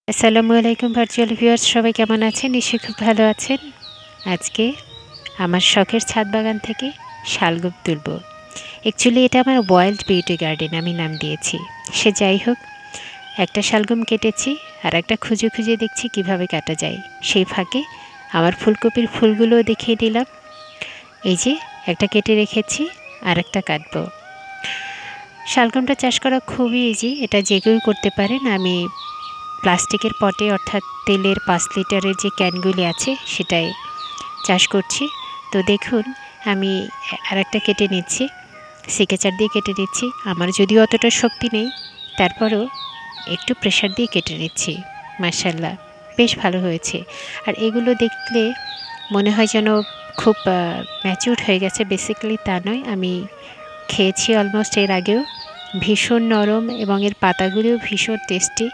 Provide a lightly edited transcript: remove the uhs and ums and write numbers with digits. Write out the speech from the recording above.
আসসালামু আলাইকুম virtual viewers, সবাই কেমন আছেন? নিশ্চয়ই খুব ভালো আছেন। আজকে আমার শখের ছাদ বাগান থেকে শালগম তুলব। অ্যাকচুয়ালি এটা আমার ওয়াইল্ড বিউটি গার্ডেন আমি নাম দিয়েছি। সে যাই হোক, একটা শালগম কেটেছি আর একটা খুঁজে খুঁজে দেখছি কিভাবে কাটা যায়। সেই ফাঁকে আমার ফুলকপির ফুলগুলোও দেখিয়ে দিলাম। এই যে একটা কেটে রেখেছি, আর একটা কাটবো। শালগমটা চাষ করা খুবই ইজি, এটা যে কেউ করতে পারেন। আমি প্লাস্টিকের পটে অর্থাৎ তেলের 5 লিটারের যে ক্যানগুলি আছে সেটাই চাষ করছি। তো দেখুন, আমি আরেকটা কেটে নিচ্ছি, সিকেচার দিয়ে কেটে নিচ্ছি। আমার যদিও অতটা শক্তি নেই, তারপরেও একটু প্রেশার দিয়ে কেটে নিচ্ছি। মাশাআল্লাহ, বেশ ভালো হয়েছে। আর এগুলো দেখলে মনে হয় যেন খুব ম্যাচিউরড হয়ে গেছে। বেসিক্যালি তা নয়, আমি খেয়েছি অলমোস্ট এর আগেও। ভীষণ নরম এবং এর পাতাগুলিও ভীষণ টেস্টি।